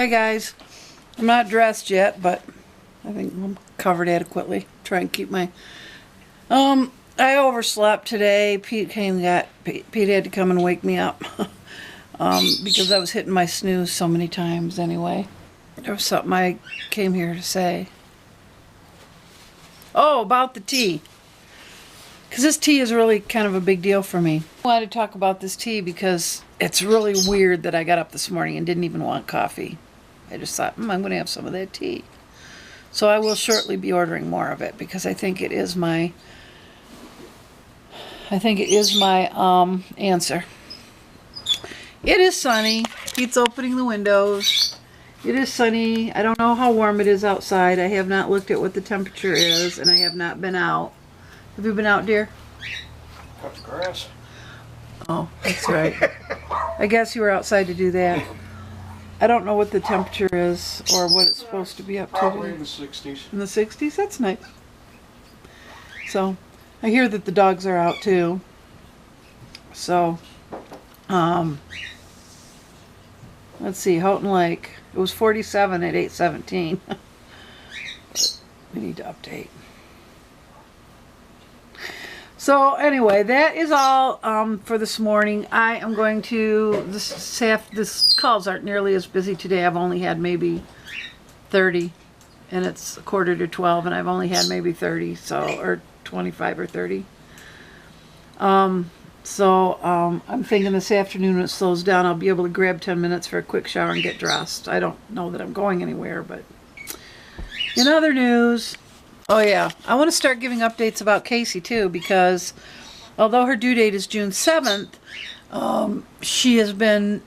Hi guys. I'm not dressed yet, but I think I'm covered adequately. Try and keep my... I overslept today. Pete had to come and wake me up. Because I was hitting my snooze so many times anyway. There was something I came here to say. Oh, about the tea. Because this tea is really kind of a big deal for me. I wanted to talk about this tea because it's really weird that I got up this morning and didn't even want coffee. I just thought, I'm going to have some of that tea. So I will shortly be ordering more of it because I think it is my answer. It is sunny. Pete's opening the windows. It is sunny. I don't know how warm it is outside. I have not looked at what the temperature is, and I have not been out. Have you been out, dear? Cut the grass. Oh, that's right. I guess you were outside to do that. I don't know what the temperature is or what it's supposed to be up to. Probably in the 60s. In the 60s? That's nice. So, I hear that the dogs are out too. So, let's see, Houghton Lake. It was 47 at 8:17. We need to update. So anyway, that is all for this morning. I am going to, this calls aren't nearly as busy today. I've only had maybe 30, and it's 11:45, and I've only had maybe 30, so, or 25 or 30. I'm thinking this afternoon when it slows down, I'll be able to grab 10 minutes for a quick shower and get dressed. I don't know that I'm going anywhere, but in other news, oh yeah, I want to start giving updates about Casey too, because although her due date is June 7th, she has been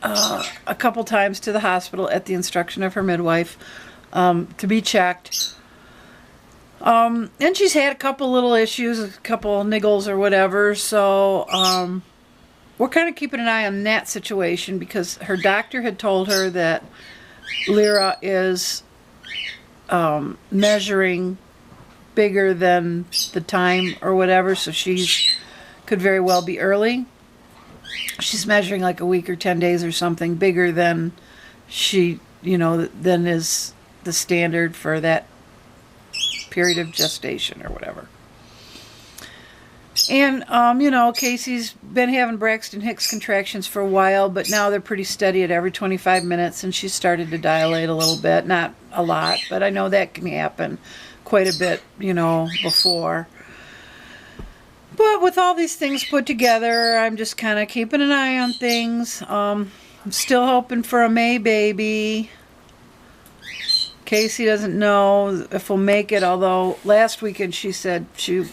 a couple times to the hospital at the instruction of her midwife to be checked. And she's had a couple little issues, a couple niggles or whatever, so we're kind of keeping an eye on that situation because her doctor had told her that Lyra is measuring bigger than the time or whatever, so she's could very well be early. She's measuring like a week or 10 days or something bigger than she, than is the standard for that period of gestation or whatever. And Casey's been having Braxton Hicks contractions for a while, but now they're pretty steady at every 25 minutes, and she's started to dilate a little bit. Not a lot, but I know that can happen quite a bit, before. But with all these things put together, I'm just kind of keeping an eye on things. I'm still hoping for a May baby. Casey doesn't know if we'll make it, although last weekend she said she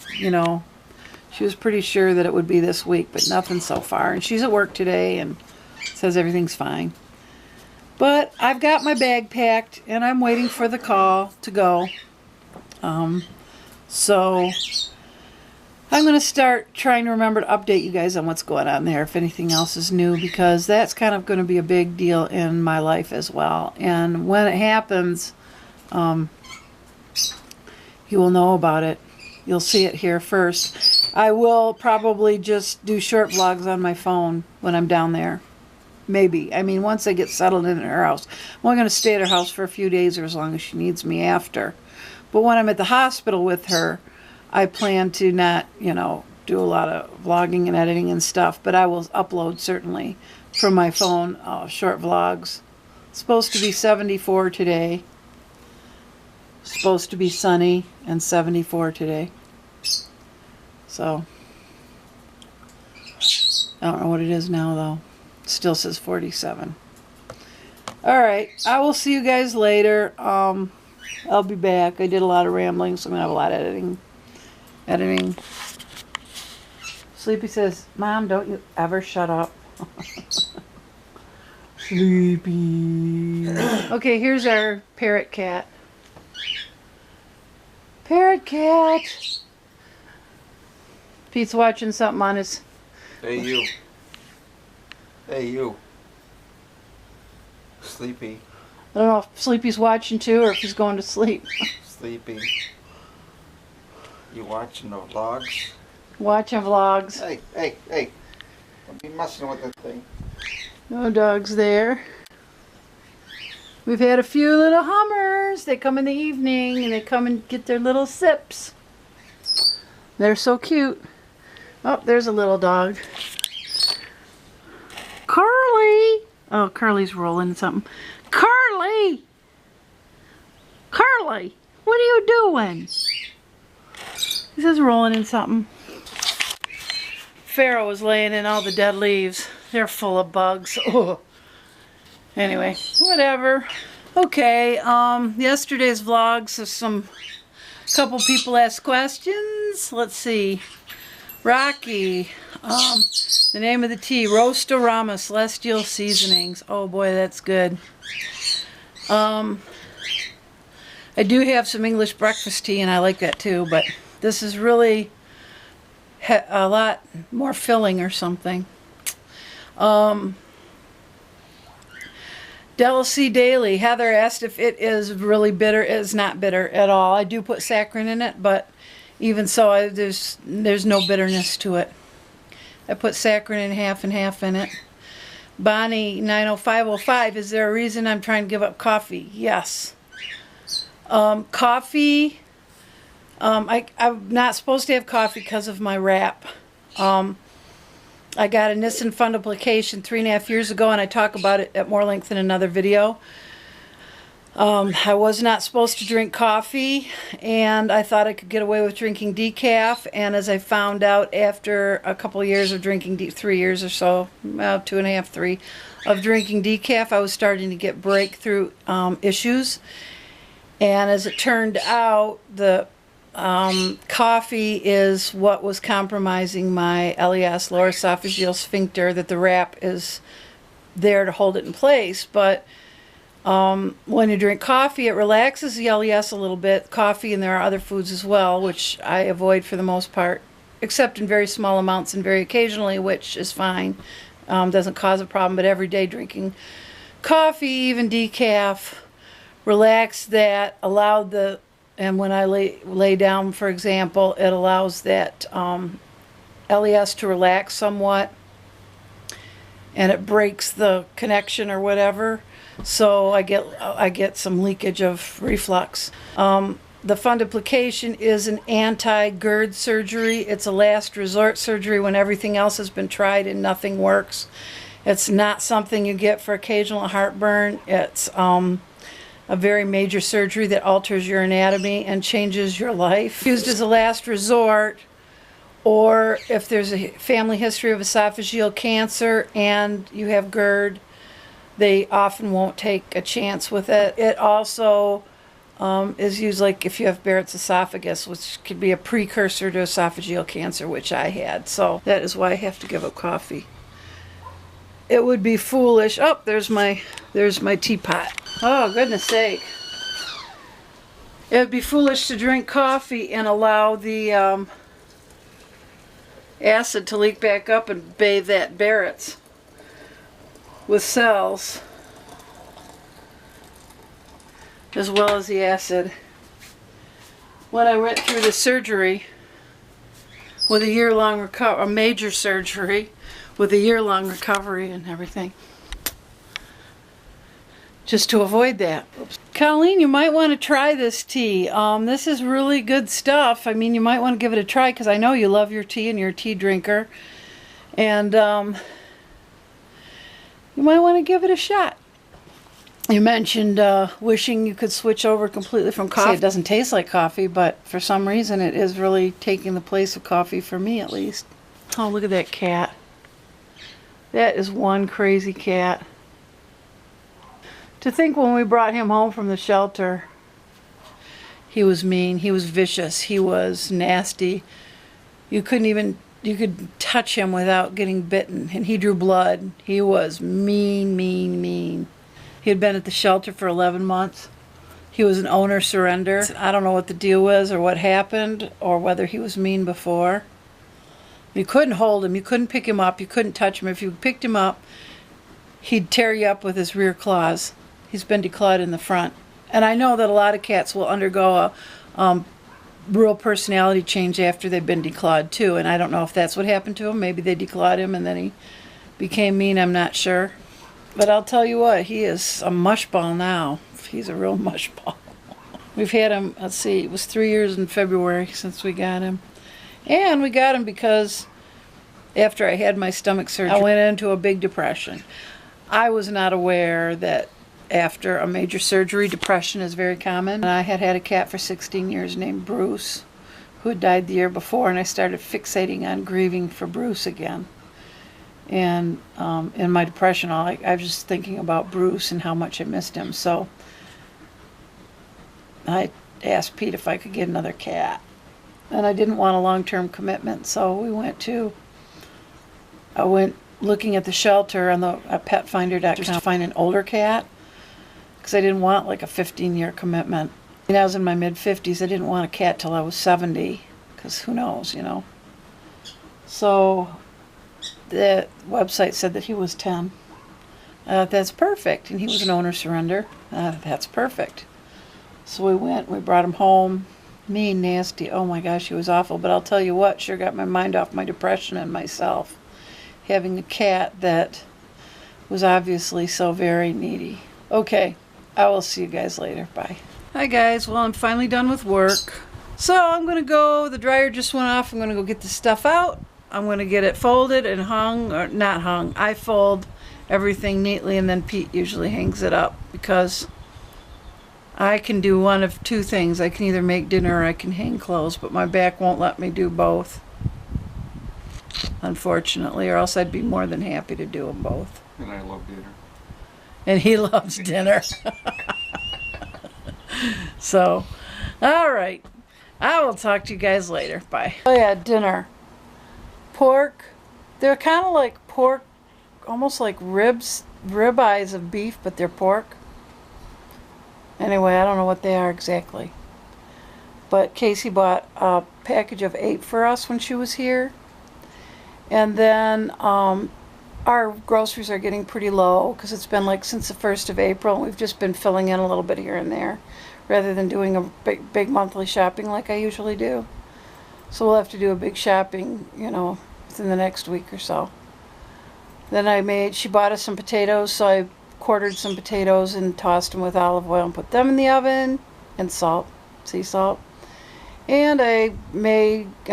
was pretty sure that it would be this week, but nothing so far. And she's at work today and says everything's fine. But I've got my bag packed and I'm waiting for the call to go. So I'm going to start trying to remember to update you guys on what's going on there if anything else is new, because that's kind of going to be a big deal in my life as well. And when it happens, you will know about it. You'll see it here first. I will probably just do short vlogs on my phone when I'm down there. Maybe. I mean, once I get settled in her house. I'm only going to stay at her house for a few days or as long as she needs me after. But when I'm at the hospital with her, I plan to not, do a lot of vlogging and editing and stuff, but I will upload certainly from my phone short vlogs. It's supposed to be 74 today. Supposed to be sunny and 74 today. So I don't know what it is now though. It still says 47. Alright, I will see you guys later. I'll be back. I did a lot of rambling, so I'm gonna have a lot of editing. Sleepy says, Mom, don't you ever shut up. Sleepy. Okay, here's our parrot cat. Parrot cat. Pete's watching something on his... Hey, you. Hey, you. Sleepy. I don't know if Sleepy's watching too or if he's going to sleep. Sleepy. You watching the vlogs? Watching vlogs. Hey. Don't be messing with that thing. No dogs there. We've had a few little Hummers. They come in the evening and they come and get their little sips. They're so cute. Oh, there's a little dog. Curly! Oh, Curly's rolling something. Curly! Curly! What are you doing? He says rolling in something. Pharaoh was laying in all the dead leaves. They're full of bugs. Oh. Anyway, whatever. Okay, yesterday's vlogs, couple people asked questions. Let's see. Rocky, the name of the tea, Roastorama Celestial Seasonings. Oh boy, that's good. I do have some English breakfast tea and I like that too, but this is really a lot more filling or something. Delicacy Daily, Heather asked if it is really bitter. It is not bitter at all. I do put saccharin in it, but even so, there's no bitterness to it. I put saccharin and half in it. Bonnie 90505, is there a reason I'm trying to give up coffee? Yes. Coffee, I'm not supposed to have coffee because of my rap. I got a Nissen fundoplication 3.5 years ago, and I talk about it at more length in another video. I was not supposed to drink coffee, and I thought I could get away with drinking decaf, and as I found out after a couple of years of drinking, 3 years or so, 2.5, 3, of drinking decaf, I was starting to get breakthrough issues, and as it turned out, the coffee is what was compromising my LES, lower esophageal sphincter, that the wrap is there to hold it in place. But when you drink coffee, it relaxes the LES a little bit. Coffee, and there are other foods as well, which I avoid for the most part, except in very small amounts and very occasionally, which is fine. Doesn't cause a problem, but every day drinking coffee, even decaf, relaxed that, allowed the... And when I lay down, for example, it allows that LES to relax somewhat, and it breaks the connection or whatever. So I get some leakage of reflux. The fundoplication is an anti-GERD surgery. It's a last resort surgery when everything else has been tried and nothing works. It's not something you get for occasional heartburn. It's a very major surgery that alters your anatomy and changes your life. Used as a last resort, or if there's a family history of esophageal cancer and you have GERD, they often won't take a chance with it. It also is used like if you have Barrett's esophagus, which could be a precursor to esophageal cancer, which I had. So that is why I have to give up coffee. It would be foolish. Oh, there's my teapot. Oh, goodness sake. It would be foolish to drink coffee and allow the acid to leak back up and bathe that Barrett's with cells, as well as the acid. When I went through the surgery with a year-long recovery, a major surgery with a year-long recovery and everything, just to avoid that. Oops. Colleen, you might want to try this tea. This is really good stuff. I mean, you might want to give it a try because I know you love your tea and you're a tea drinker. And you might want to give it a shot. You mentioned wishing you could switch over completely from coffee. It doesn't taste like coffee, but for some reason it is really taking the place of coffee for me at least. Oh, look at that cat. That is one crazy cat. To think when we brought him home from the shelter, he was mean, he was vicious, he was nasty. You could touch him without getting bitten, and he drew blood. He was mean, mean, mean. He had been at the shelter for 11 months. He was an owner surrender. I don't know what the deal was or what happened or whether he was mean before. You couldn't hold him, you couldn't pick him up, you couldn't touch him. If you picked him up, he'd tear you up with his rear claws. He's been declawed in the front. And I know that a lot of cats will undergo a real personality change after they've been declawed too, and I don't know if that's what happened to him. Maybe they declawed him and then he became mean, I'm not sure. But I'll tell you what, he is a mushball now. He's a real mushball. We've had him, let's see, it was 3 years in February since we got him. And we got him because after I had my stomach surgery, I went into a big depression. I was not aware that after a major surgery, depression is very common. And I had had a cat for 16 years named Bruce, who had died the year before, and I started fixating on grieving for Bruce again. And in my depression, I was just thinking about Bruce and how much I missed him. So I asked Pete if I could get another cat. And I didn't want a long-term commitment, so I went looking at the shelter on the petfinder.com to find an older cat, because I didn't want like a 15-year commitment. When I was in my mid-50s, I didn't want a cat till I was 70, because who knows, you know. So the website said that he was 10. That's perfect. And he was an owner surrender. That's perfect. So we went, we brought him home. Mean, nasty. Oh my gosh, he was awful. But I'll tell you what, sure got my mind off my depression and myself. Having a cat that was obviously so very needy. Okay, I will see you guys later. Bye. Hi guys, well I'm finally done with work. So I'm going to go, the dryer just went off. I'm going to go get the stuff out. I'm going to get it folded and hung, or not hung. I fold everything neatly and then Pete usually hangs it up, because I can do one of two things. I can either make dinner or I can hang clothes, but my back won't let me do both, unfortunately, or else I'd be more than happy to do them both. And I love dinner. And he loves dinner. So, all right. I will talk to you guys later. Bye. Oh yeah, dinner. Pork. They're kind of like pork, almost like rib eyes of beef, but they're pork. Anyway, I don't know what they are exactly. But Casey bought a package of 8 for us when she was here. And then our groceries are getting pretty low, because it's been like since the 1st of April. And we've just been filling in a little bit here and there, rather than doing a big monthly shopping like I usually do. So we'll have to do a big shopping, you know, within the next week or so. Then she bought us some potatoes, so I quartered some potatoes and tossed them with olive oil and put them in the oven, and salt, sea salt. And I'm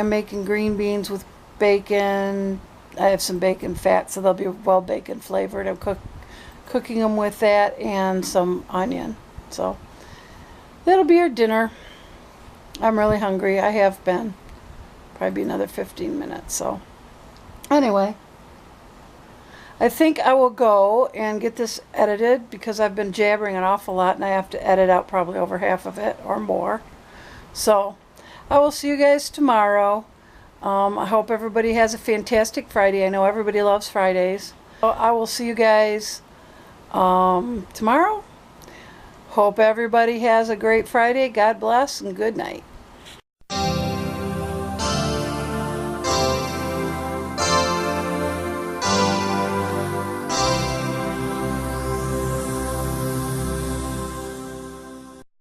making green beans with bacon. I have some bacon fat, so they'll be well bacon flavored. I'm cooking them with that and some onion. So that'll be our dinner. I'm really hungry. I have been. Probably another 15 minutes. So anyway, I think I will go and get this edited, because I've been jabbering an awful lot and I have to edit out probably over half of it or more. So I will see you guys tomorrow. I hope everybody has a fantastic Friday. I know everybody loves Fridays. So I will see you guys tomorrow. Hope everybody has a great Friday. God bless and good night.